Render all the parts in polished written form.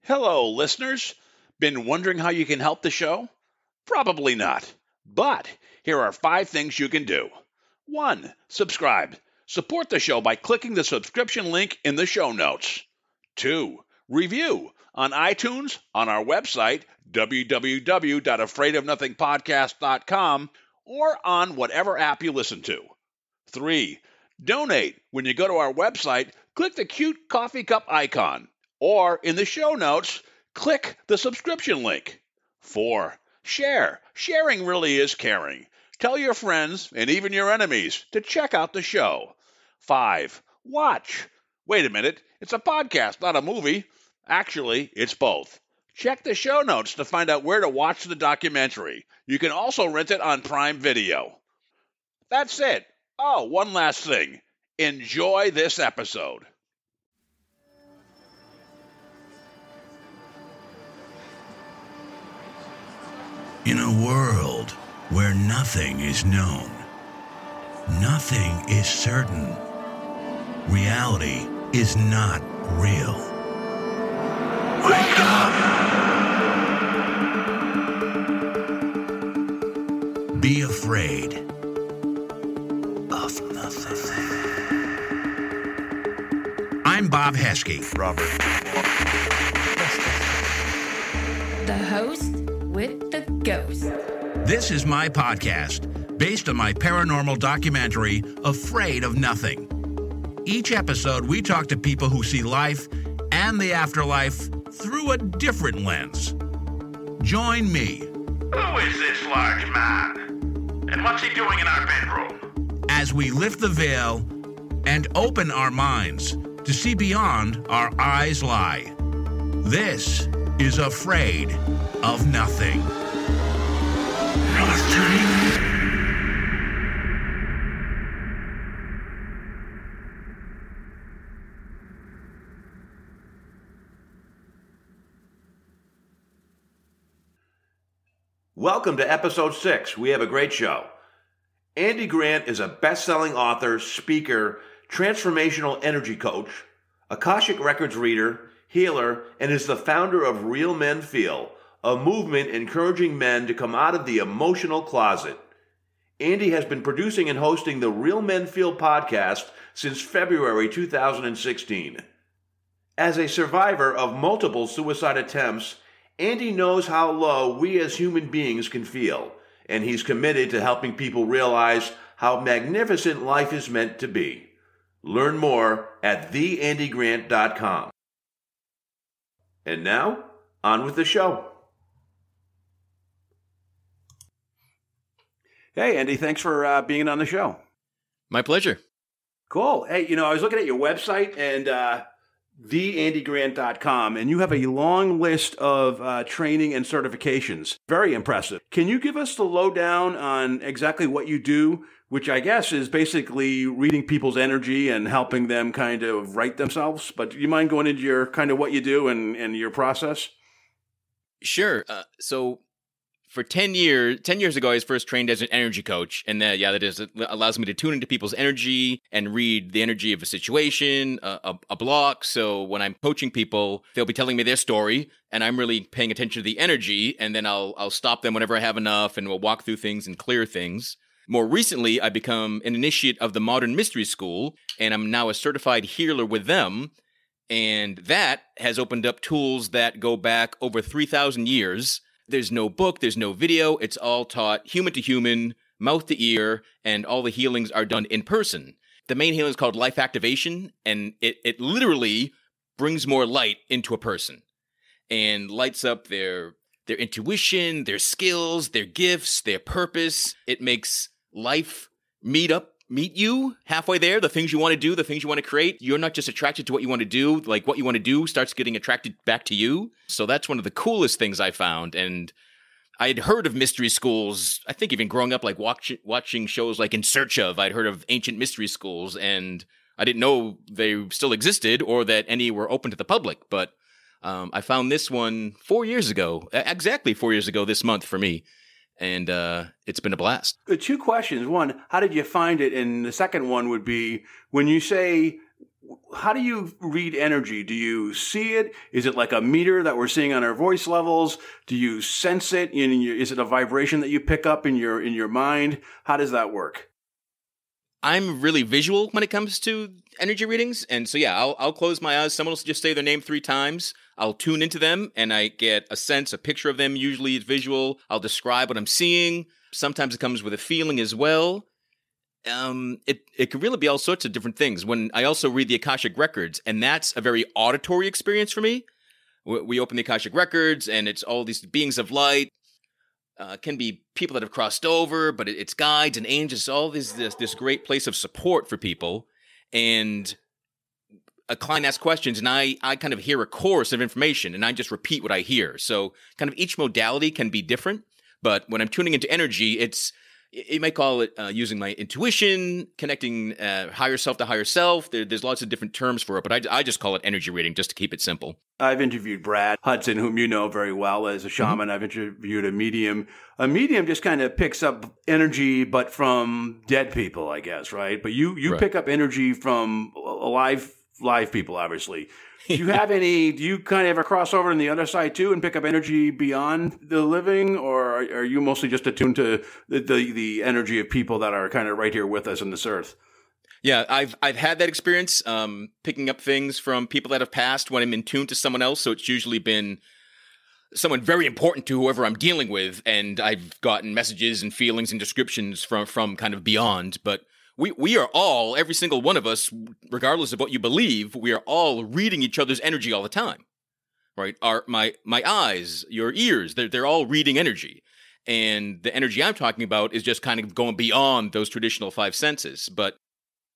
Hello, listeners. Been wondering how you can help the show? Probably not. But here are 5 things you can do. 1. Subscribe. Support the show by clicking the subscription link in the show notes. 2. Review on iTunes, on our website, www.afraidofnothingpodcast.com, or on whatever app you listen to. 3. Donate. When you go to our website, click the cute coffee cup icon. Or in the show notes, click the subscription link. 4. Share. Sharing really is caring. Tell your friends and even your enemies to check out the show. 5. Watch. Wait a minute, it's a podcast, not a movie. Actually, it's both. Check the show notes to find out where to watch the documentary. You can also rent it on Prime Video. That's it. Oh, one last thing. Enjoy this episode. In a world where nothing is known, nothing is certain, reality is not real. Wake up! Be afraid of nothing. I'm Bob Heskey. Robert. The host with the ghost. This is my podcast, based on my paranormal documentary, Afraid of Nothing. Each episode, we talk to people who see life and the afterlife through a different lens. Join me. Who is this large man? And what's he doing in our bedroom? As we lift the veil and open our minds to see beyond our eyes lie. This is Afraid of Nothing. Welcome to episode 6. We have a great show. Andy Grant is a best-selling author, speaker, transformational energy coach, Akashic Records Reader, healer, and is the founder of Real Men Feel, a movement encouraging men to come out of the emotional closet. Andy has been producing and hosting the Real Men Feel podcast since February 2016. As a survivor of multiple suicide attempts, Andy knows how low we as human beings can feel, and he's committed to helping people realize how magnificent life is meant to be. Learn more at theandygrant.com. And now, on with the show. Hey, Andy, thanks for being on the show. My pleasure. Cool. Hey, I was looking at your website and theandygrant.com, and you have a long list of training and certifications. Very impressive. Can you give us the lowdown on exactly what you do, which I guess is basically reading people's energy and helping them kind of right themselves? But do you mind going into your kind of what you do and your process? Sure. So for 10 years ago, I was first trained as an energy coach. And that allows me to tune into people's energy and read the energy of a situation, a block. So when I'm coaching people, they'll be telling me their story and I'm really paying attention to the energy. And then I'll stop them whenever I have enough and we'll walk through things and clear things. More recently, I've become an initiate of the Modern Mystery School, and I'm now a certified healer with them. And that has opened up tools that go back over 3,000 years. There's no book, there's no video. It's all taught human to human, mouth to ear, and all the healings are done in person. The main healing is called life activation, and it literally brings more light into a person and lights up their intuition, their skills, their gifts, their purpose. It makes life meet you halfway there, the things you want to do, the things you want to create. You're not just attracted to what you want to do, like what you want to do starts getting attracted back to you. So that's one of the coolest things I found. And I had heard of mystery schools, I think even growing up, like watching shows like In Search Of, I'd heard of ancient mystery schools, and I didn't know they still existed or that any were open to the public. But I found this one 4 years ago, exactly 4 years ago this month for me. And it's been a blast. 2 questions. One, how did you find it? And the second one would be, when you say how do you read energy? Do you see it? Is it like a meter that we're seeing on our voice levels? Do you sense it? Is it a vibration that you pick up in your mind? How does that work? I'm really visual when it comes to energy readings. And so, yeah, I'll close my eyes. Someone will just say their name 3 times. I'll tune into them and I get a sense, a picture of them. Usually it's visual. I'll describe what I'm seeing. Sometimes it comes with a feeling as well. It can really be all sorts of different things. When I also read the Akashic Records, and that's a very auditory experience for me. We open the Akashic Records and it's all these beings of light. Can be people that have crossed over, but it's guides and angels, all this great place of support for people. And a client asks questions, and I kind of hear a chorus of information, and I just repeat what I hear. So kind of each modality can be different, but when I'm tuning into energy, you might call it using my intuition, connecting higher self to higher self. There's lots of different terms for it, but I just call it energy reading just to keep it simple. I've interviewed Brad Hudson, whom you know very well as a shaman. Mm-hmm. I've interviewed a medium. A medium just kind of picks up energy, but from dead people, I guess, right? But you right. Pick up energy from alive people, obviously. Do you have do you kind of have a crossover on the other side too and pick up energy beyond the living, or are you mostly just attuned to the energy of people that are kind of right here with us on this earth? Yeah, I've had that experience, picking up things from people that have passed when I'm in tune to someone else. So it's usually been someone very important to whoever I'm dealing with, and I've gotten messages and feelings and descriptions from kind of beyond. But we are all, every single one of us, regardless of what you believe, we are all reading each other's energy all the time, right? My eyes, your ears, they're all reading energy. And the energy I'm talking about is just kind of going beyond those traditional 5 senses. But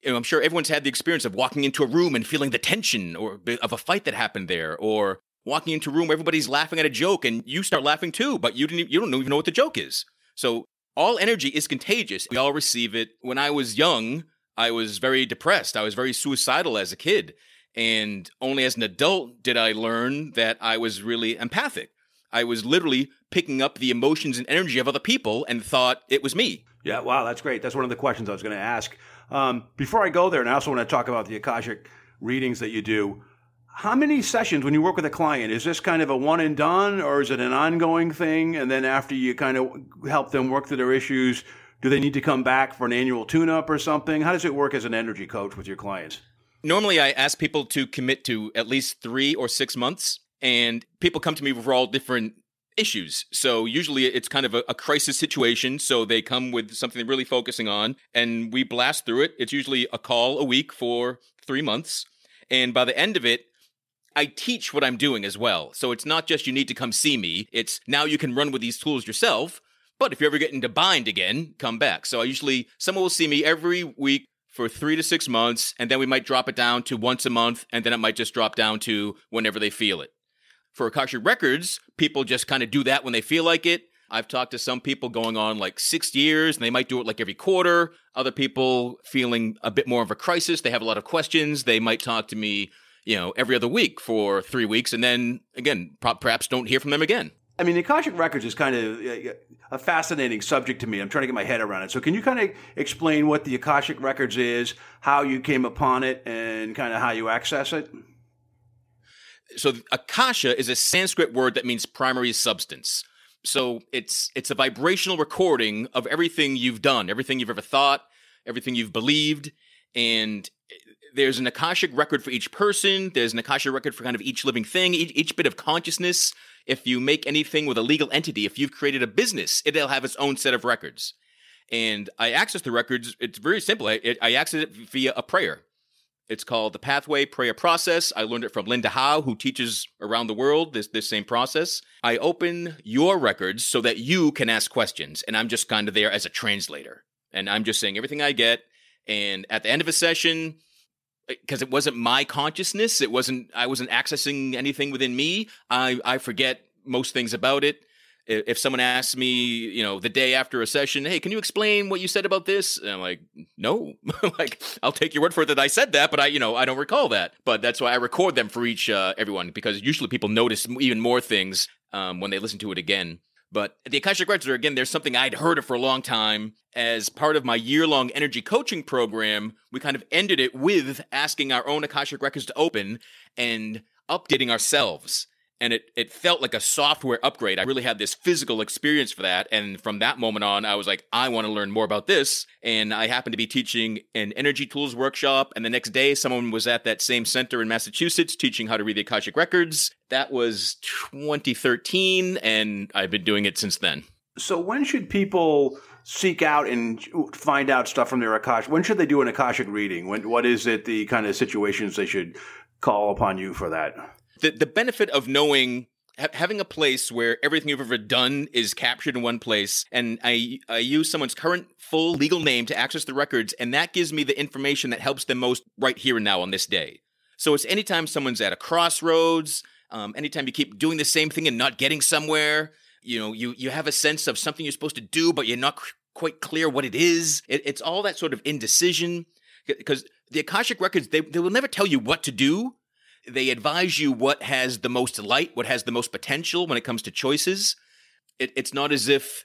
I'm sure everyone's had the experience of walking into a room and feeling the tension of a fight that happened there, or walking into a room where everybody's laughing at a joke and you start laughing too, but you don't even know what the joke is. So all energy is contagious. We all receive it. When I was young, I was very depressed. I was very suicidal as a kid. And only as an adult did I learn that I was really empathic. I was literally picking up the emotions and energy of other people and thought it was me. Yeah, wow, that's great. That's one of the questions I was going to ask. Before I go there, and I also want to talk about the Akashic readings that you do, how many sessions when you work with a client, is this kind of a one and done, or is it an ongoing thing? And then after you kind of help them work through their issues, do they need to come back for an annual tune-up or something? How does it work as an energy coach with your clients? Normally, I ask people to commit to at least 3 or 6 months, and people come to me for all different issues. So usually it's kind of a crisis situation. So they come with something they're really focusing on, and we blast through it. It's usually a call a week for 3 months. And by the end of it, I teach what I'm doing as well. So it's not just you need to come see me. It's now you can run with these tools yourself. But if you ever get into bind again, come back. So someone will see me every week for 3 to 6 months, and then we might drop it down to once a month, and then it might just drop down to whenever they feel it. For Akashic Records, people just kind of do that when they feel like it. I've talked to some people going on like 6 years, and they might do it like every quarter. Other people feeling a bit more of a crisis. They have a lot of questions. They might talk to me, every other week for 3 weeks, and then, again, perhaps don't hear from them again. I mean, the Akashic Records is kind of a fascinating subject to me. I'm trying to get my head around it. So can you kind of explain what the Akashic Records is, how you came upon it, and kind of how you access it? So Akasha is a Sanskrit word that means primary substance. So it's a vibrational recording of everything you've done, everything you've ever thought, everything you've believed. And there's an Akashic record for each person. There's an Akashic record for kind of each living thing, each bit of consciousness. If you make anything with a legal entity, if you've created a business, it'll have its own set of records. And I access the records. It's very simple. I access it via a prayer. It's called the Pathway Prayer Process. I learned it from Linda Howe, who teaches around the world this same process. I open your records so that you can ask questions, and I'm just kind of there as a translator. And I'm just saying everything I get. And at the end of a session, because it wasn't my consciousness, I wasn't accessing anything within me, I forget most things about it. If someone asks me, the day after a session, hey, can you explain what you said about this? And I'm like, no, I'll take your word for it that I said that, but I don't recall that. But that's why I record them for everyone, because usually people notice even more things when they listen to it again. But the Akashic Records are, again, there's something I'd heard of for a long time. As part of my year-long energy coaching program, we kind of ended it with asking our own Akashic Records to open and updating ourselves. And it felt like a software upgrade. I really had this physical experience for that. And from that moment on, I was like, I want to learn more about this. And I happened to be teaching an energy tools workshop. And the next day, someone was at that same center in Massachusetts teaching how to read the Akashic Records. That was 2013, and I've been doing it since then. So when should people seek out and find out stuff from their Akashic? When should they do an Akashic reading? What is it, the kind of situations they should call upon you for that? The benefit of knowing, having a place where everything you've ever done is captured in one place, and I use someone's current full legal name to access the records, and that gives me the information that helps them most right here and now on this day. So it's anytime someone's at a crossroads, anytime you keep doing the same thing and not getting somewhere, you have a sense of something you're supposed to do, but you're not quite clear what it is. It's all that sort of indecision, because the Akashic Records, they will never tell you what to do. They advise you what has the most light, what has the most potential when it comes to choices. It's not as if,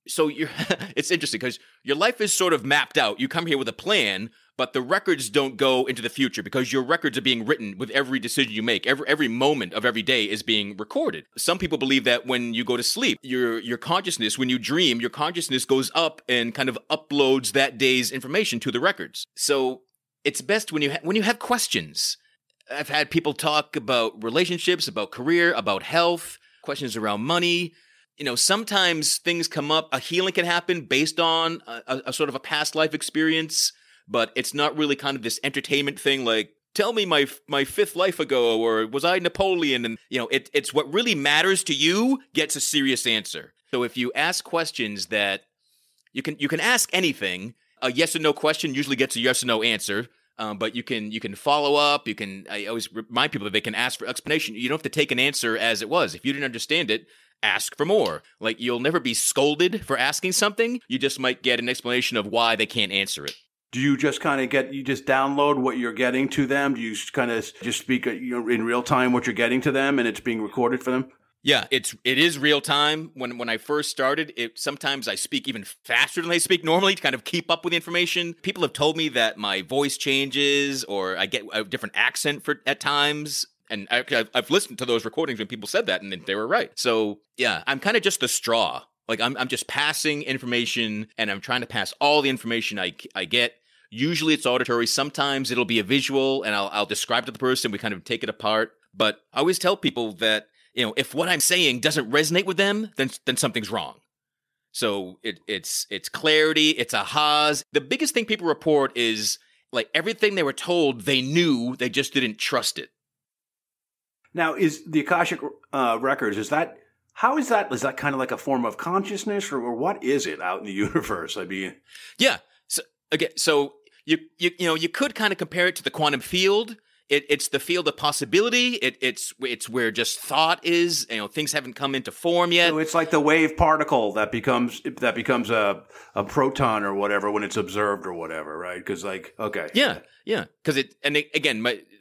it's interesting because your life is sort of mapped out. You come here with a plan, but the records don't go into the future because your records are being written with every decision you make. Every moment of every day is being recorded. Some people believe that when you go to sleep, your consciousness, when you dream, your consciousness goes up and kind of uploads that day's information to the records. So it's best when you have questions. I've had people talk about relationships, about career, about health, questions around money. Sometimes things come up. A healing can happen based on a sort of a past life experience, but it's not really kind of this entertainment thing like, tell me my fifth life ago, or was I Napoleon? And, it's what really matters to you gets a serious answer. So if you ask questions that you can ask anything, a yes or no question usually gets a yes or no answer. But you can follow up. I always remind people that they can ask for explanation. You don't have to take an answer as it was. If you didn't understand it, ask for more. Like, you'll never be scolded for asking something. You just might get an explanation of why they can't answer it. Do you just kind of you just download what you're getting to them? Do you kind of just speak in real time what you're getting to them and it's being recorded for them? Yeah, it is real time. When I first started, sometimes I speak even faster than I speak normally to kind of keep up with the information. People have told me that my voice changes or I get a different accent at times. And I've listened to those recordings when people said that, and they were right. So yeah, I'm kind of just the straw. Like I'm just passing information, and I'm trying to pass all the information I get. Usually it's auditory. Sometimes it'll be a visual, and I'll describe to the person. We kind of take it apart. But I always tell people that, if what I'm saying doesn't resonate with them, then something's wrong. So it's clarity, it's ahas. The biggest thing people report is like everything they were told they knew, they just didn't trust it. Now, is the Akashic Records, is that kind of like a form of consciousness, or what is it out in the universe? I mean, yeah. So you could kind of compare it to the quantum field. It's the field of possibility. It's where just thought is. Things haven't come into form yet. So it's like the wave particle that becomes a proton or whatever when it's observed or whatever, right? Because okay. Yeah. Because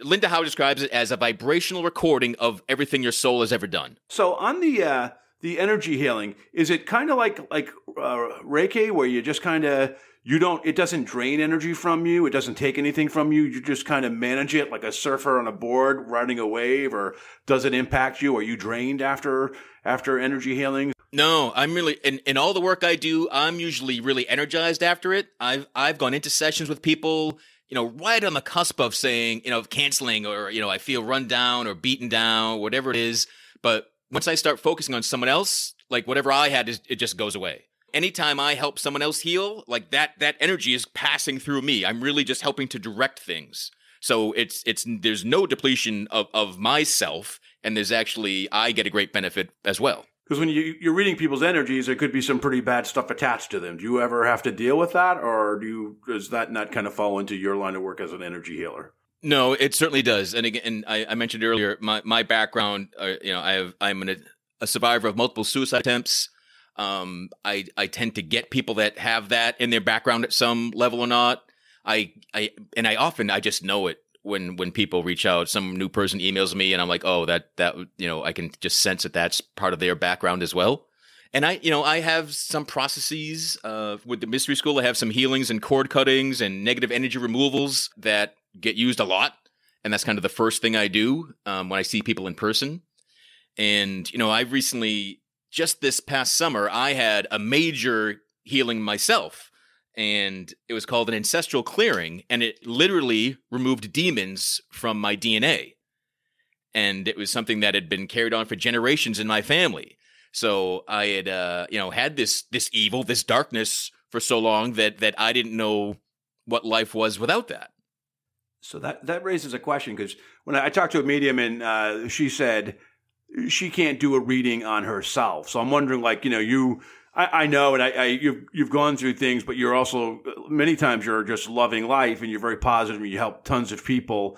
Linda Howe describes it as a vibrational recording of everything your soul has ever done. So on the energy healing, is it kind of like Reiki, where you just kind of it doesn't drain energy from you. It doesn't take anything from you. You just kind of manage it like a surfer on a board riding a wave, or does it impact you? Are you drained after energy healing? No, I'm really, in all the work I do, I'm usually really energized after it. I've gone into sessions with people, right on the cusp of saying, canceling, or, I feel run down or beaten down, whatever it is. But once I start focusing on someone else, like whatever I had, it just goes away. Anytime I help someone else heal, like that energy is passing through me. I'm really just helping to direct things. So there's no depletion of myself, and I get a great benefit as well. Because when you're reading people's energies, there could be some pretty bad stuff attached to them. Do you ever have to deal with that, or does that not kind of fall into your line of work as an energy healer? No, it certainly does. And again, I mentioned earlier my background. I'm a survivor of multiple suicide attempts. I tend to get people that have that in their background at some level or not. I often just know it when people reach out. Some new person emails me, and I'm like, oh, that I can just sense that that's part of their background as well. And I have some processes with the mystery school. I have some healings and cord cuttings and negative energy removals that get used a lot. And that's kind of the first thing I do when I see people in person. And, I've recently, just this past summer, I had a major healing myself. And it was called an ancestral clearing. And it literally removed demons from my DNA. And it was something that had been carried on for generations in my family. So I had, had this evil, this darkness for so long that I didn't know what life was without that. So that raises a question, because when I talked to a medium and she said she can't do a reading on herself. So I'm wondering, I know, and you've gone through things, but you're also, many times you're just loving life and you're very positive and you help tons of people.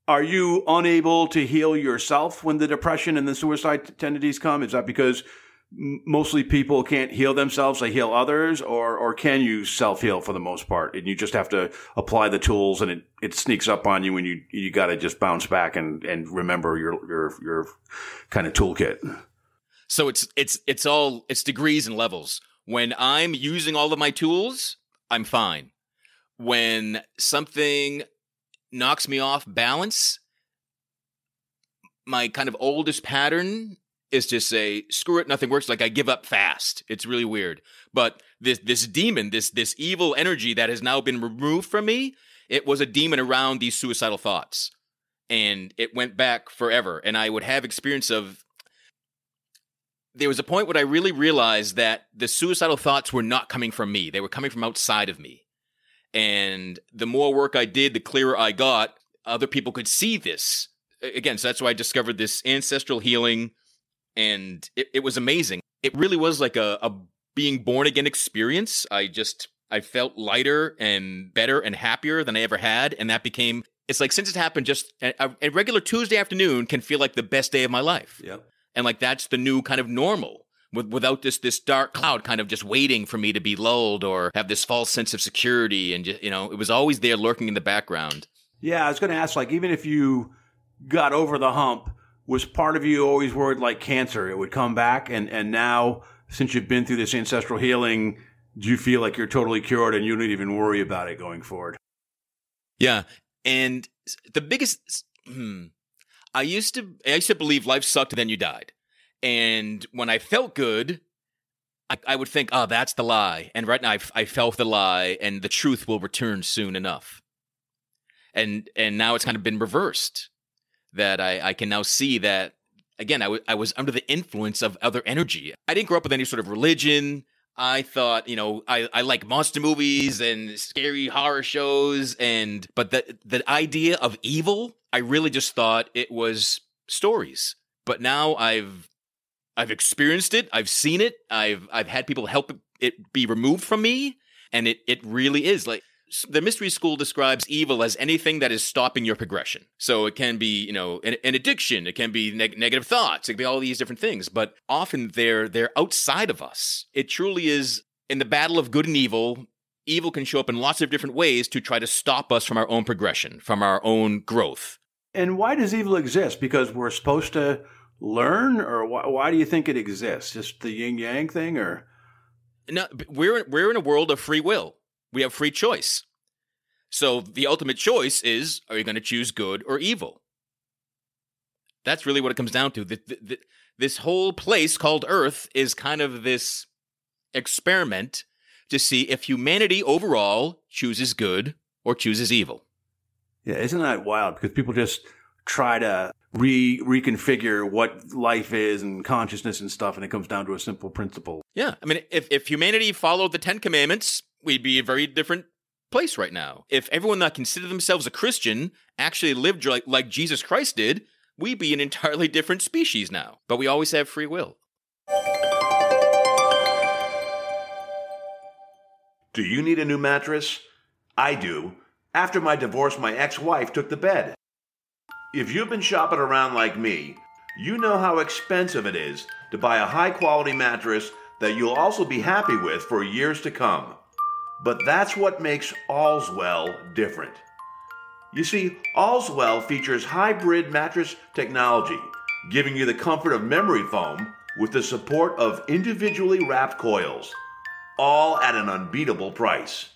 Are you unable to heal yourself when the depression and the suicide tendencies come? Is that because mostly people can't heal themselves, they heal others, or can you self-heal for the most part? And you just have to apply the tools and it sneaks up on you and you got to just bounce back and remember your kind of toolkit. So it's degrees and levels. When I'm using all of my tools, I'm fine. When something knocks me off balance, my kind of oldest pattern is to say, screw it, nothing works. Like, I give up fast. It's really weird. But this demon, this evil energy that has now been removed from me, it was a demon around these suicidal thoughts. And it went back forever. And I would have experience of, there was a point where I really realized that the suicidal thoughts were not coming from me. They were coming from outside of me. And the more work I did, the clearer I got. Other people could see this. Again, so that's why I discovered this ancestral healing. And it was amazing. It really was like a being born again experience. I felt lighter and better and happier than I ever had. And that became, it's like, since it happened, just a regular Tuesday afternoon can feel like the best day of my life. Yep. And like, that's the new kind of normal. Without this dark cloud kind of just waiting for me to be lulled or have this false sense of security. And, just, it was always there lurking in the background. Yeah, I was going to ask, even if you got over the hump, was part of you always worried like cancer, it would come back? And now, since you've been through this ancestral healing, do you feel like you're totally cured and you don't even worry about it going forward? Yeah. And the biggest, I used to believe life sucked and then you died. And when I felt good, I would think, oh, that's the lie. And right now I felt the lie and the truth will return soon enough. And now it's kind of been reversed, that I can now see that, again, I was under the influence of other energy. I didn't grow up with any sort of religion. I thought, I like monster movies and scary horror shows. But the idea of evil, I really just thought it was stories. But now I've experienced it. I've seen it. I've had people help it be removed from me. And it really is like, the mystery school describes evil as anything that is stopping your progression. So it can be, an addiction. It can be negative thoughts. It can be all these different things. But often they're outside of us. It truly is, in the battle of good and evil, evil can show up in lots of different ways to try to stop us from our own progression, from our own growth. And why does evil exist? Because we're supposed to learn, or why do you think it exists? Just the yin yang thing, or? No, we're in a world of free will. We have free choice. So the ultimate choice is, are you going to choose good or evil? That's really what it comes down to. This whole place called Earth is kind of this experiment to see if humanity overall chooses good or chooses evil. Yeah, isn't that wild? Because people just try to reconfigure what life is and consciousness and stuff, and it comes down to a simple principle. Yeah, I mean, if humanity followed the 10 Commandments, we'd be a very different place right now. If everyone that considered themselves a Christian actually lived like Jesus Christ did, we'd be an entirely different species now. But we always have free will. Do you need a new mattress? I do. After my divorce, my ex-wife took the bed. If you've been shopping around like me, you know how expensive it is to buy a high-quality mattress that you'll also be happy with for years to come. But that's what makes Allswell different. You see, Allswell features hybrid mattress technology, giving you the comfort of memory foam, with the support of individually wrapped coils, all at an unbeatable price.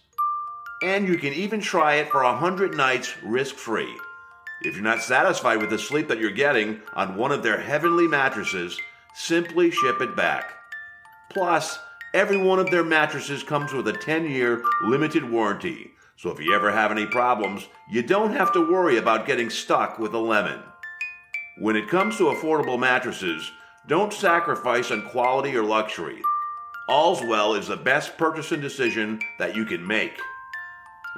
And you can even try it for 100 nights risk-free. If you're not satisfied with the sleep that you're getting on one of their heavenly mattresses, simply ship it back. Plus, every one of their mattresses comes with a 10-year limited warranty, so if you ever have any problems, you don't have to worry about getting stuck with a lemon. When it comes to affordable mattresses, don't sacrifice on quality or luxury. Allswell is the best purchasing decision that you can make.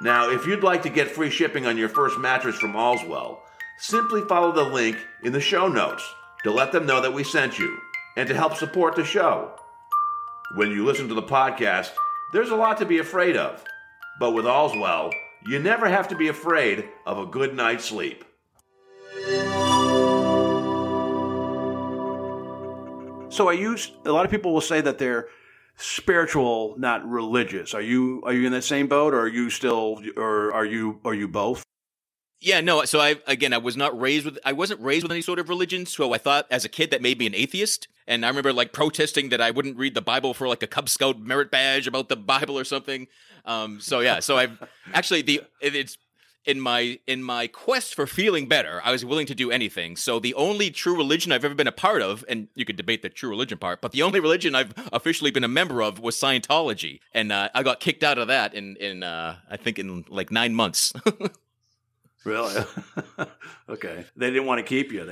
Now, if you'd like to get free shipping on your first mattress from Allswell, simply follow the link in the show notes to let them know that we sent you and to help support the show. When you listen to the podcast, there's a lot to be afraid of. But with Allswell, you never have to be afraid of a good night's sleep. So a lot of people will say that they're spiritual, not religious. Are you in that same boat, or are you both? Yeah, no. So I wasn't raised with any sort of religion. So I thought as a kid that made me an atheist. And I remember like protesting that I wouldn't read the Bible for like a Cub Scout merit badge about the Bible or something. So I've actually it's in my quest for feeling better, I was willing to do anything. So the only true religion I've ever been a part of, and you could debate the true religion part, but the only religion I've officially been a member of was Scientology, and I got kicked out of that in I think in like 9 months. Really? Okay. They didn't want to keep you.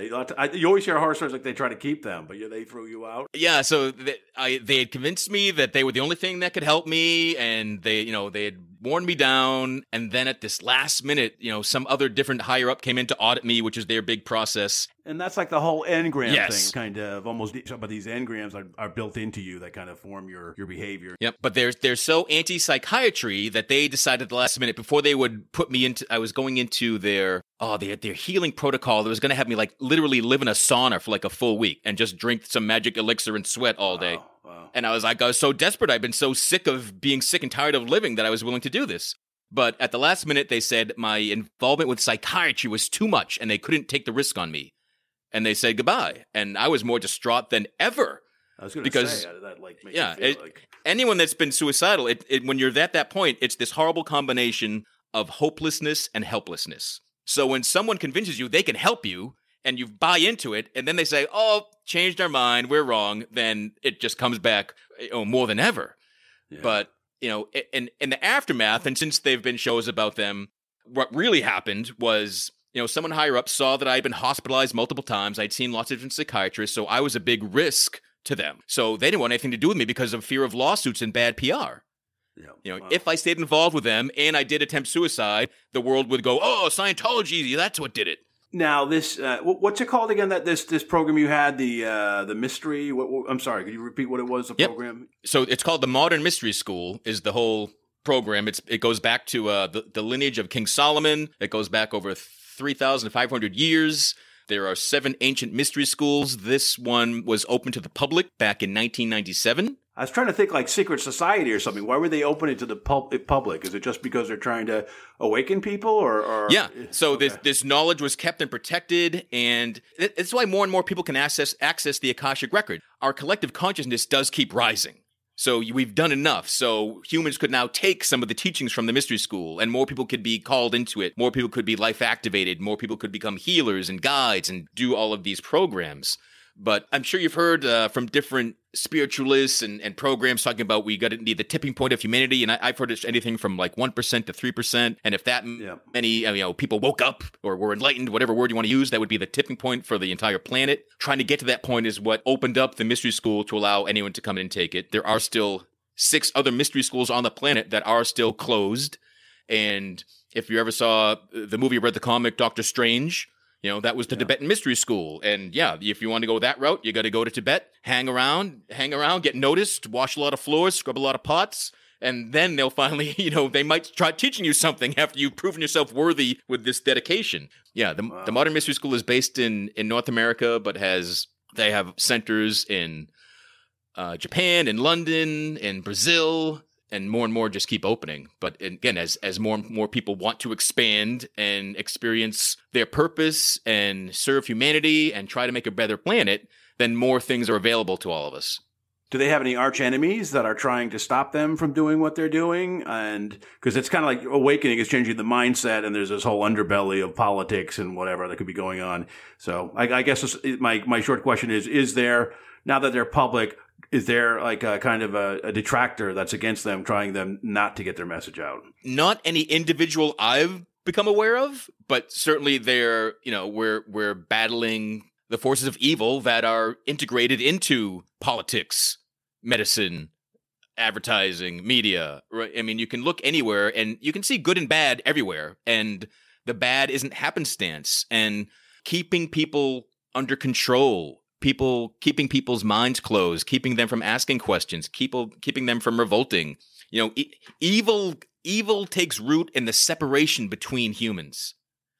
You always hear horror stories like they try to keep them, but they threw you out. Yeah. So they had convinced me that they were the only thing that could help me, and they had worn me down. And then at this last minute, some other different higher up came in to audit me, which is their big process. And that's like the whole engram Yes. thing, kind of almost. But these engrams are built into you that kind of form your behavior. Yep. But they're so anti-psychiatry that they decided at the last minute before they would put me into. I was going into their healing protocol that was going to have me like literally live in a sauna for like a full week and just drink some magic elixir and sweat all day. Wow. And I was so desperate. I've been so sick of being sick and tired of living that I was willing to do this. But at the last minute, they said my involvement with psychiatry was too much and they couldn't take the risk on me. And they said goodbye. And I was more distraught than ever. I was going to say, that like makes you feel like... Anyone that's been suicidal, when you're at that point, it's this horrible combination of hopelessness and helplessness. So when someone convinces you they can help you and you buy into it, and then they say, oh, changed our mind, we're wrong, then it just comes back more than ever. Yeah. But, in the aftermath, and since there have been shows about them, what really happened was... someone higher up saw that I'd been hospitalized multiple times. I'd seen lots of different psychiatrists, so I was a big risk to them. So they didn't want anything to do with me because of fear of lawsuits and bad PR. Wow. If I stayed involved with them and I did attempt suicide, the world would go, oh, Scientology, that's what did it. Now, this, what's it called again, that this program you had, the mystery? I'm sorry, could you repeat what it was, the program? So it's called the Modern Mystery School is the whole program. It goes back to the lineage of King Solomon. It goes back over 3,500 years. There are 7 ancient mystery schools. This one was open to the public back in 1997. I was trying to think like secret society or something. Why would they open it to the public? Is it just because they're trying to awaken people, or? Yeah. So this knowledge was kept and protected, and it's why more and more people can access the Akashic Record. Our collective consciousness does keep rising. So we've done enough. So humans could now take some of the teachings from the mystery school, and more people could be called into it. More people could be life activated. More people could become healers and guides and do all of these programs. But I'm sure you've heard from different spiritualists and programs talking about we got to need the tipping point of humanity. And I've heard it's anything from like 1% to 3%. And if that many people woke up or were enlightened, whatever word you want to use, that would be the tipping point for the entire planet. Trying to get to that point is what opened up the mystery school to allow anyone to come in and take it. There are still 6 other mystery schools on the planet that are still closed. And if you ever saw the movie or read the comic Doctor Strange, that was the Tibetan Mystery School. And if you want to go that route, you got to go to Tibet, hang around, get noticed, wash a lot of floors, scrub a lot of pots. And then they'll finally, they might try teaching you something after you've proven yourself worthy with this dedication. Yeah, the Modern Mystery School is based in North America, but they have centers in Japan, in London, in Brazil, and more just keep opening. But again, as more and more people want to expand and experience their purpose and serve humanity and try to make a better planet, then more things are available to all of us. Do they have any arch enemies that are trying to stop them from doing what they're doing? And because it's kind of like awakening is changing the mindset, and there's this whole underbelly of politics and whatever that could be going on. So I guess my short question is there, now that they're public, is there like a kind of a detractor that's against them, trying them not to get their message out? Not any individual I've become aware of, but certainly we're battling the forces of evil that are integrated into politics, medicine, advertising, media. Right? I mean, you can look anywhere and you can see good and bad everywhere. And the bad isn't happenstance. And keeping people under control, keeping people's minds closed, keeping them from asking questions, keeping them from revolting. Evil takes root in the separation between humans.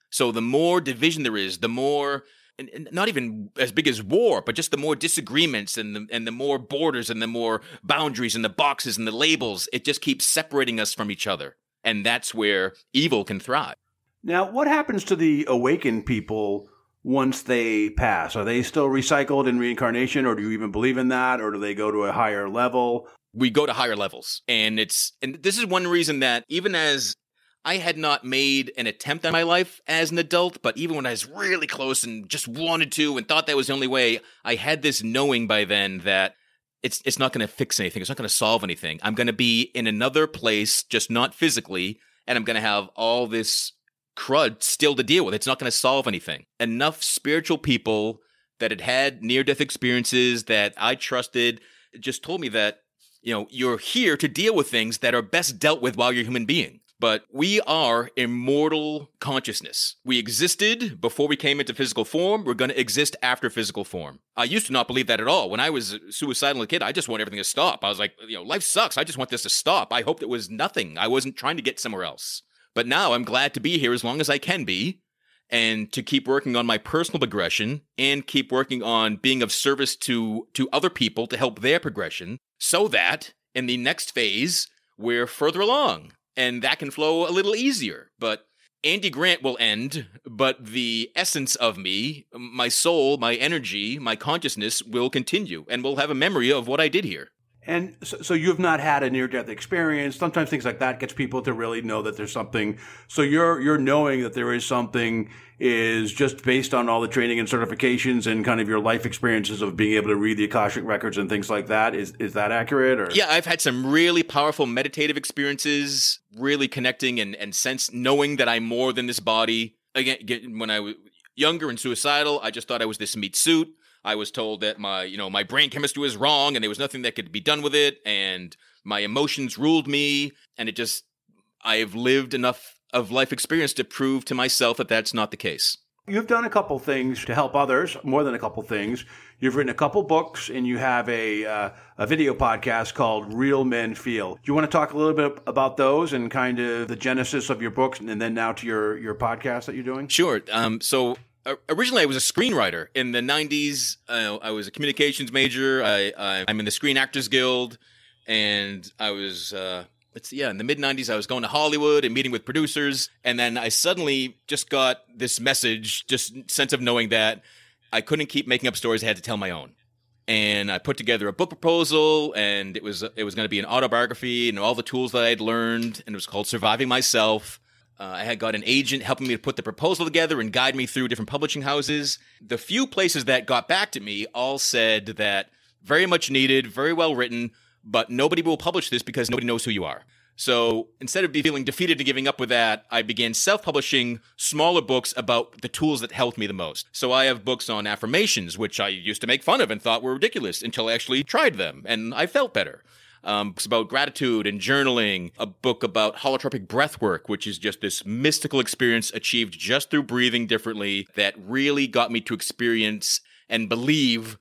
So the more division there is, the more, and not even as big as war, but just the more disagreements and the more borders and the more boundaries and the boxes and the labels, it just keeps separating us from each other. And that's where evil can thrive. Now, what happens to the awakened people once they pass? Are they still recycled in reincarnation, or do you even believe in that, or do they go to a higher level? We go to higher levels. And this is one reason that even as I had not made an attempt on my life as an adult, but even when I was really close and just wanted to and thought that was the only way, I had this knowing by then that it's not going to fix anything. It's not going to solve anything. I'm going to be in another place, just not physically, and I'm going to have all this crud still to deal with. It's not going to solve anything. Enough spiritual people that had had near-death experiences that I trusted just told me that, you're here to deal with things that are best dealt with while you're a human being. But we are immortal consciousness. We existed before we came into physical form. We're going to exist after physical form. I used to not believe that at all. When I was suicidal as a kid, I just want everything to stop. I was like, life sucks. I just want this to stop. I hoped it was nothing. I wasn't trying to get somewhere else. But now I'm glad to be here as long as I can be, and to keep working on my personal progression and keep working on being of service to other people to help their progression, so that in the next phase, we're further along. And that can flow a little easier. But Andy Grant will end, but the essence of me, my soul, my energy, my consciousness will continue, and will have a memory of what I did here. And so you've not had a near-death experience. Sometimes things like that gets people to really know that there's something. So you're knowing that there is something is just based on all the training and certifications and kind of your life experiences of being able to read the Akashic Records and things like that. Is that accurate? Or? Yeah, I've had some really powerful meditative experiences, really connecting and sense knowing that I'm more than this body. Again, when I was younger and suicidal, I just thought I was this meat suit. I was told that my brain chemistry was wrong and there was nothing that could be done with it, and my emotions ruled me, and I've lived enough of life experience to prove to myself that that's not the case. You've done a couple things to help others, more than a couple things. You've written a couple books, and you have a video podcast called Real Men Feel. Do you want to talk a little bit about those and kind of the genesis of your books, and then now to your podcast that you're doing? Sure. Originally, I was a screenwriter in the 90s. I was a communications major. I'm in the Screen Actors Guild, and I was, in the mid-90s, I was going to Hollywood and meeting with producers, and then I suddenly just got this message, just sense of knowing that I couldn't keep making up stories. I had to tell my own. And I put together a book proposal, and it was going to be an autobiography and all the tools that I had learned, and it was called Surviving Myself. I had got an agent helping me to put the proposal together and guide me through different publishing houses. The few places that got back to me all said that very much needed, very well written, but nobody will publish this because nobody knows who you are. So instead of feeling defeated and giving up with that, I began self-publishing smaller books about the tools that helped me the most. So I have books on affirmations, which I used to make fun of and thought were ridiculous until I actually tried them, and I felt better. Books about gratitude and journaling, a book about holotropic breath work, which is just this mystical experience achieved just through breathing differently that really got me to experience and believe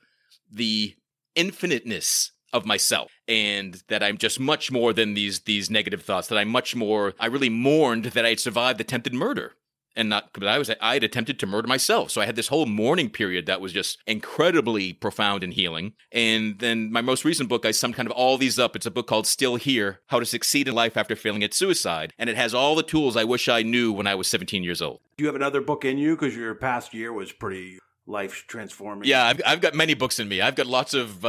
the infiniteness of myself, and that I'm just much more than these negative thoughts, that I really mourned that I had survived attempted murder. And not because I had attempted to murder myself. So I had this whole mourning period that was just incredibly profound and healing. And then my most recent book, I summed kind of all these up. It's a book called Still Here, How to Succeed in Life After Failing at Suicide. And it has all the tools I wish I knew when I was 17 years old. Do you have another book in you? Because your past year was pretty life transforming. Yeah, I've got many books in me. I've got lots of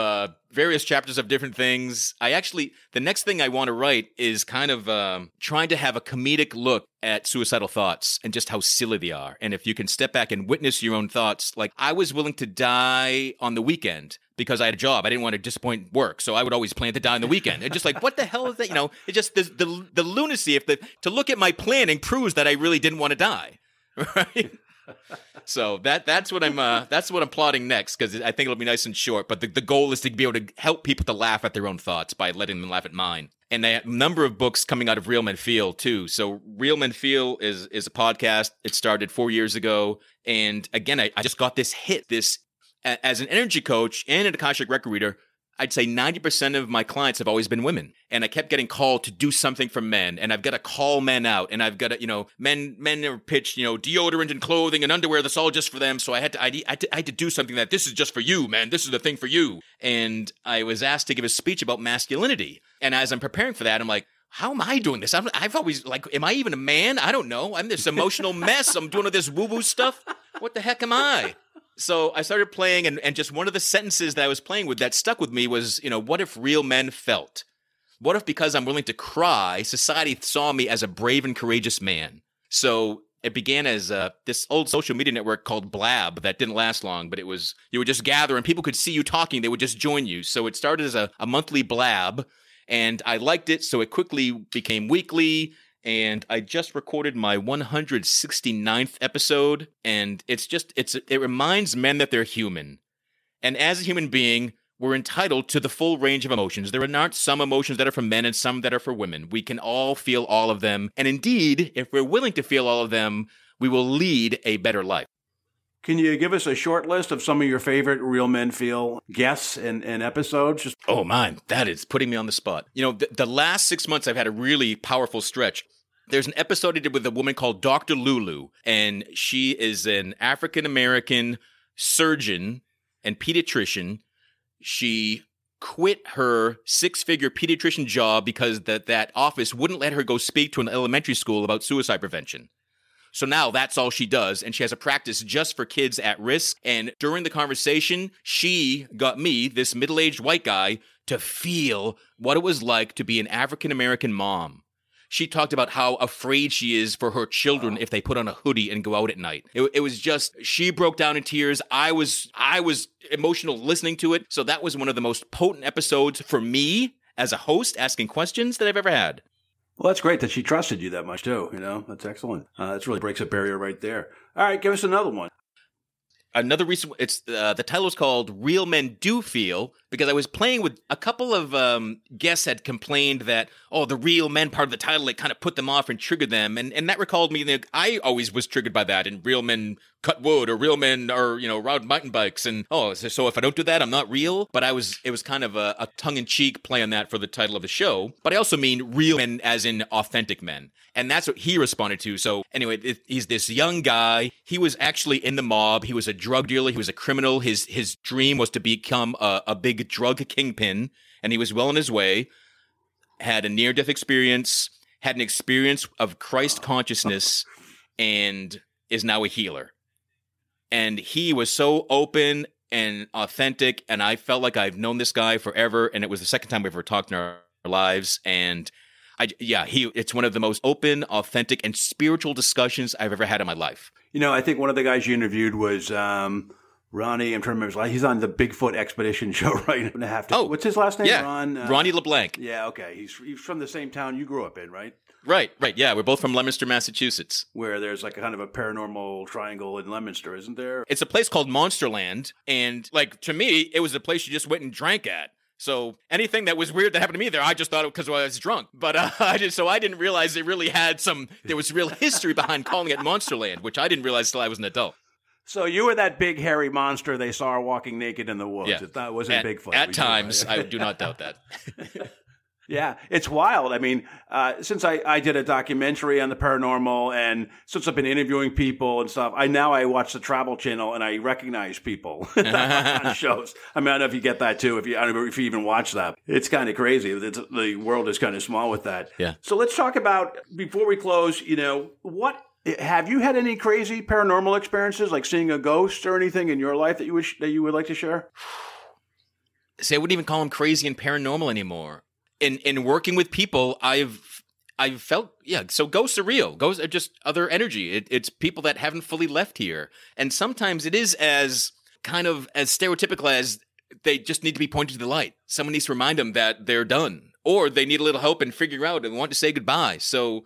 various chapters of different things. The next thing I want to write is kind of trying to have a comedic look at suicidal thoughts and just how silly they are. And if you can step back and witness your own thoughts, like I was willing to die on the weekend because I had a job. I didn't want to disappoint work. So I would always plan to die on the weekend. It's just like, what the hell is that? It just, the lunacy, to look at my planning proves that I really didn't want to die. Right? So that's what I'm plotting next, because I think it'll be nice and short. But the goal is to be able to help people to laugh at their own thoughts by letting them laugh at mine. And I have a number of books coming out of Real Men Feel too. So Real Men Feel is a podcast. It started 4 years ago, and again, I just got this hit. As an energy coach and an Akashic Record Reader, I'd say 90% of my clients have always been women. And I kept getting called to do something for men. And I've got to call men out. And I've got to, men are pitched, deodorant and clothing and underwear. That's all just for them. So I had to do something that this is just for you, man. This is the thing for you. And I was asked to give a speech about masculinity. And as I'm preparing for that, I'm like, how am I doing this? I've always, am I even a man? I don't know. I'm this emotional mess. I'm doing all this woo-woo stuff. What the heck am I? So I started playing, and just one of the sentences that I was playing with that stuck with me was, what if real men felt? What if because I'm willing to cry, society saw me as a brave and courageous man? So it began as this old social media network called Blab that didn't last long, but it was, you would just gather and people could see you talking. They would just join you. So it started as a monthly Blab, and I liked it. So it quickly became weekly. And I just recorded my 169th episode, and it reminds men that they're human. And as a human being, we're entitled to the full range of emotions. There aren't some emotions that are for men and some that are for women. We can all feel all of them. And indeed, if we're willing to feel all of them, we will lead a better life. Can you give us a short list of some of your favorite Real Men Feel guests and episodes? Oh, man, that is putting me on the spot. The last 6 months, I've had a really powerful stretch. There's an episode I did with a woman called Dr. Lulu, and she is an African-American surgeon and pediatrician. She quit her 6-figure pediatrician job because that office wouldn't let her go speak to an elementary school about suicide prevention. So now that's all she does, and she has a practice just for kids at risk. And during the conversation, she got me, this middle-aged white guy, to feel what it was like to be an African-American mom. She talked about how afraid she is for her children if they put on a hoodie and go out at night. It was just, she broke down in tears. I was emotional listening to it. So that was one of the most potent episodes for me as a host asking questions that I've ever had. Well, that's great that she trusted you that much, too. That's excellent. That really breaks a barrier right there. All right, give us another one. Another recent, the title is called Real Men Do Feel, because I was playing with a couple of guests had complained that, the real men part of the title, it kind of put them off and triggered them. And that recalled me, I always was triggered by that. And real men cut wood, or real men are, ride mountain bikes. And, so if I don't do that, I'm not real. But it was kind of a tongue-in-cheek play on that for the title of the show. But I also mean real men as in authentic men. And that's what he responded to. So anyway, he's this young guy. He was actually in the mob. He was a drug dealer. He was a criminal. His dream was to become a big drug kingpin. And he was well on his way. Had a near-death experience. Had an experience of Christ consciousness. And is now a healer. And he was so open and authentic. And I felt like I've known this guy forever. And it was the second time we ever talked in our lives. And it's one of the most open, authentic, and spiritual discussions I've ever had in my life. I think one of the guys you interviewed was Ronnie. I'm trying to remember. He's on the Bigfoot Expedition show right now. What's his last name? Yeah, Ronnie LeBlanc. Yeah, okay. He's from the same town you grew up in, right? Right. Yeah, we're both from Leominster, Massachusetts. Where there's like a kind of a paranormal triangle in Leominster, isn't there? It's a place called Monsterland, and to me, it was a place you just went and drank at. So anything that was weird that happened to me there, I just thought it because I was drunk. But I didn't realize it really had there was real history behind calling it Monsterland, which I didn't realize till I was an adult. So you were that big hairy monster they saw walking naked in the woods. Yeah. It wasn't Bigfoot. At times, I do not doubt that. Yeah, it's wild. I mean, since I did a documentary on the paranormal, and since I've been interviewing people and stuff, I watch the Travel Channel and I recognize people on shows. I mean, I don't know if you get that too. If you even watch that, it's kind of crazy. The world is kind of small with that. Yeah. So let's talk about, before we close, what Have you had any crazy paranormal experiences, like seeing a ghost or anything in your life that you would like to share? See, I wouldn't even call them crazy and paranormal anymore. In working with people, I've felt, so ghosts are real. Ghosts are just other energy. It's people that haven't fully left here. And sometimes it is as kind of as stereotypical as they just need to be pointed to the light. Someone needs to remind them that they're done. Or they need a little help in figuring out and want to say goodbye. So,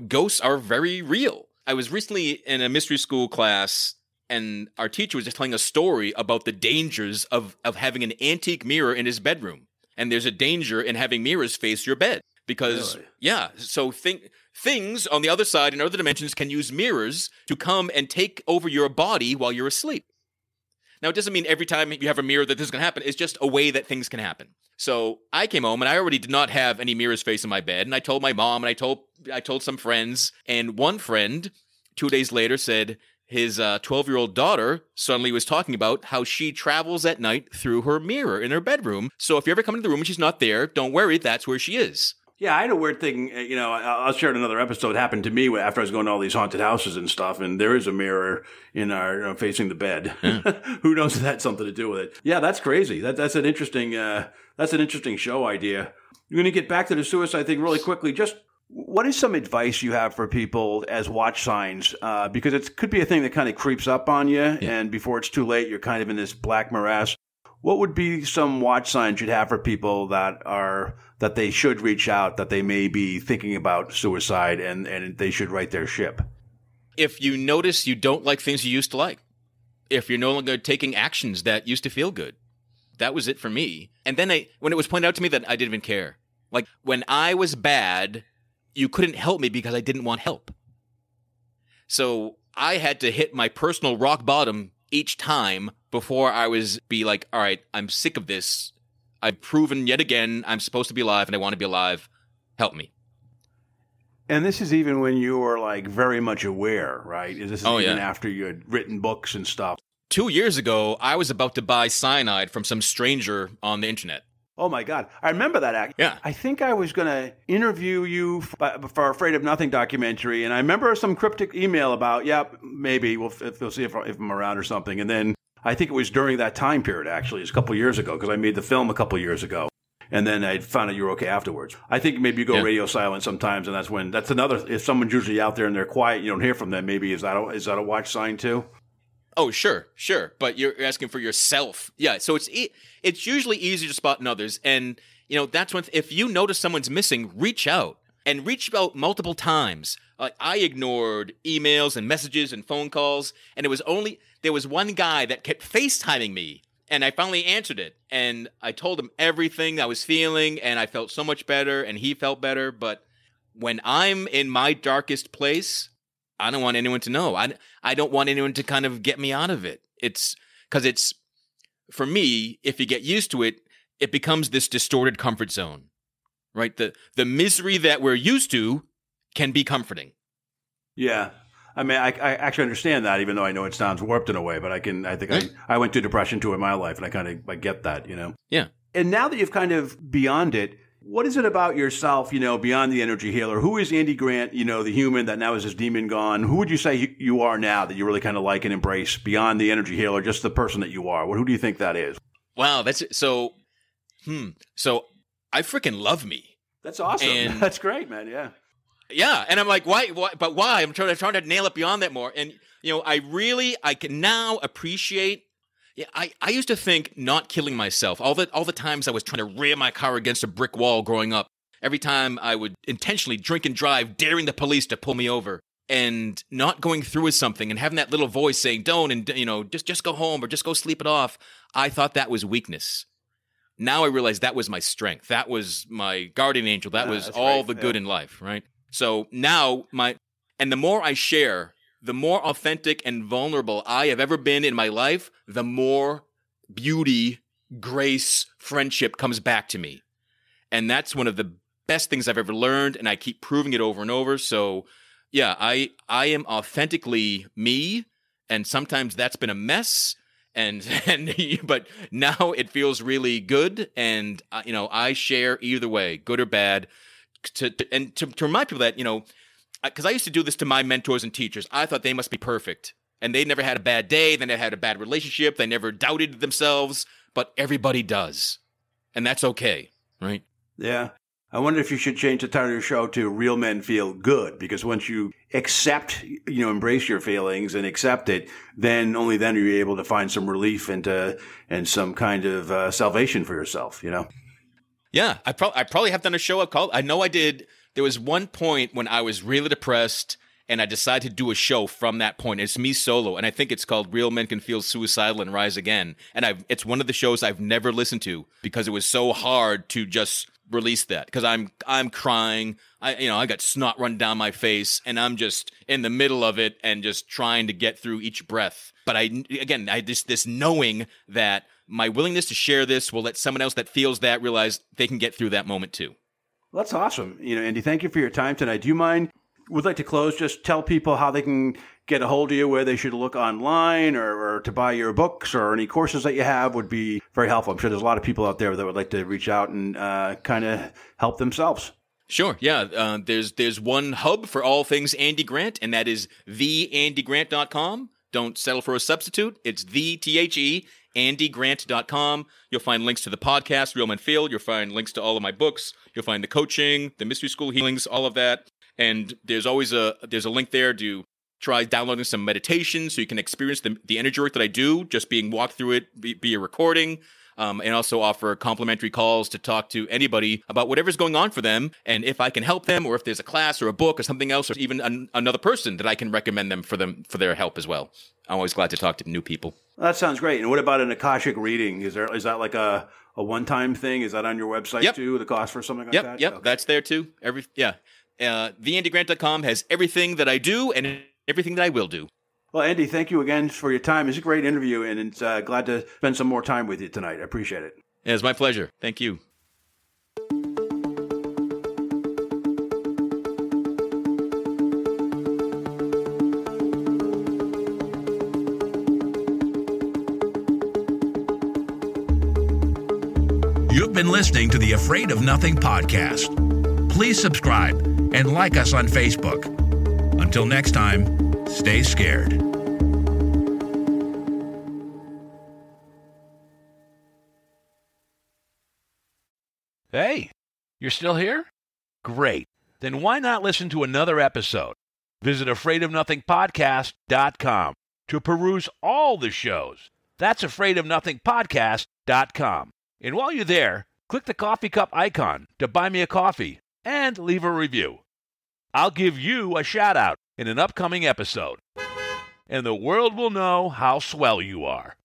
ghosts are very real. I was recently in a mystery school class, and our teacher was just telling a story about the dangers of having an antique mirror in his bedroom. And there's a danger in having mirrors face your bed. Because, so things on the other side in other dimensions can use mirrors to come and take over your body while you're asleep. Now, it doesn't mean every time you have a mirror that this is going to happen. It's just a way that things can happen. So I came home, and I already did not have any mirrors facing my bed. And I told my mom, and I told some friends. And one friend, 2 days later, said his 12-year-old daughter suddenly was talking about how she travels at night through her mirror in her bedroom. So if you ever come into the room and she's not there, don't worry, that's where she is. Yeah, I had a weird thing, I'll share it in another episode. It happened to me after I was going to all these haunted houses and stuff, and there is a mirror in our facing the bed. Yeah. Who knows if that's something to do with it? Yeah, that's crazy. That's an interesting show idea. We're going to get back to the suicide thing really quickly. Just what is some advice you have for people as watch signs? Because it could be a thing that kind of creeps up on you, and before it's too late, you're kind of in this black morass. What would be some watch signs you'd have for people that they should reach out, that they may be thinking about suicide and they should right their ship? If you notice you don't like things you used to like, if you're no longer taking actions that used to feel good, that was it for me. And then when it was pointed out to me that I didn't even care. Like when I was bad, you couldn't help me because I didn't want help. So I had to hit my personal rock bottom each time before I be like, all right, I'm sick of this. I've proven yet again I'm supposed to be alive and I want to be alive. Help me. And this is even when you were like very much aware, right? This is even after you had written books and stuff. 2 years ago, I was about to buy cyanide from some stranger on the internet. Oh, my God. I remember that act. Yeah. I think I was going to interview you for Afraid of Nothing documentary, and I remember some cryptic email about, maybe we'll see if I'm around or something. And then I think it was during that time period, actually. It's a couple years ago, because I made the film a couple years ago. And then I found out you were okay afterwards. I think maybe you go radio silent sometimes, and that's another, if someone's usually out there and they're quiet, you don't hear from them, maybe is that a watch sign too? Oh, sure. But you're asking for yourself. Yeah, so it's usually easier to spot in others. And, that's when, if you notice someone's missing, reach out. And reach out multiple times. Like, I ignored emails and messages and phone calls. And there was one guy that kept FaceTiming me. And I finally answered it. And I told him everything I was feeling. And I felt so much better. And he felt better. But when I'm in my darkest place, I don't want anyone to know. I don't want anyone to kind of get me out of it. It's because for me, if you get used to it, it becomes this distorted comfort zone, right? The misery that we're used to can be comforting. Yeah. I mean, I actually understand that, even though I know it sounds warped in a way, but I went through depression too in my life, and I get that, Yeah. And now that you've kind of beyond it, what is it about yourself, beyond the energy healer? Who is Andy Grant, the human that now is his demon gone? Who would you say you are now that you really kind of like and embrace beyond the energy healer, just the person that you are? Who do you think that is? Wow, that's so. So I freaking love me. That's awesome. And that's great, man. Yeah. Yeah, and I'm like, why? But why? I'm trying to nail it beyond that more. And I can now appreciate. Yeah, I used to think not killing myself, all the times I was trying to ram my car against a brick wall growing up, every time I would intentionally drink and drive, daring the police to pull me over, and not going through with something and having that little voice saying, don't, and just go home or just go sleep it off. I thought that was weakness. Now I realize that was my strength. That was my guardian angel. That was all the good in life, right? So now the more I share, the more authentic and vulnerable I have ever been in my life, the more beauty, grace, friendship comes back to me. And that's one of the best things I've ever learned, and I keep proving it over and over. So, yeah, I am authentically me, and sometimes that's been a mess, but now it feels really good, and I share either way, good or bad, to remind people that, because I used to do this to my mentors and teachers. I thought they must be perfect. And they never had a bad day. They never had a bad relationship. They never doubted themselves. But everybody does. And that's okay, right? Yeah. I wonder if you should change the title of your show to Real Men Feel Good, because once you accept, embrace your feelings and accept it, then only then are you able to find some relief and some kind of salvation for yourself, Yeah, I probably have done a show called, I know I did. There was one point when I was really depressed and I decided to do a show from that point. It's me solo, and I think it's called Real Men Can Feel Suicidal and Rise Again. And it's one of the shows I've never listened to because it was so hard to just release that, because I'm crying. I got snot run down my face, and I'm just in the middle of it and just trying to get through each breath. But I this knowing that my willingness to share this will let someone else that feels that realize they can get through that moment too. Well, that's awesome. Andy, thank you for your time tonight. Do you mind? Would like to close. Just tell people how they can get a hold of you, where they should look online or to buy your books or any courses that you have would be very helpful. I'm sure there's a lot of people out there that would like to reach out and kind of help themselves. Sure. Yeah. There's one hub for all things Andy Grant, and that is theandygrant.com. Don't settle for a substitute. It's andygrant.com. You'll find links to the podcast, Real Men Feel. You'll find links to all of my books. You'll find the coaching, the mystery school healings, all of that. And there's always a link there to try downloading some meditation so you can experience the energy work that I do, just being walked through it, be a recording, and also offer complimentary calls to talk to anybody about whatever's going on for them, and if I can help them, or if there's a class or a book or something else, or even another person that I can recommend them for their help as well. I'm always glad to talk to new people. Well, that sounds great. And what about an Akashic reading? Is that like a one-time thing? Is that on your website too, the cost for something like that? Yep, okay. That's there too. TheAndyGrant.com has everything that I do and everything that I will do. Well, Andy, thank you again for your time. It's a great interview, and it's glad to spend some more time with you tonight. I appreciate it. Yeah, it's my pleasure. Thank you. You've been listening to the Afraid of Nothing podcast. Please subscribe and like us on Facebook. Until next time, stay scared. Hey, you're still here? Great. Then why not listen to another episode? Visit AfraidOfNothingPodcast.com to peruse all the shows. That's AfraidOfNothingPodcast.com. And while you're there, click the coffee cup icon to buy me a coffee and leave a review. I'll give you a shout-out in an upcoming episode, and the world will know how swell you are.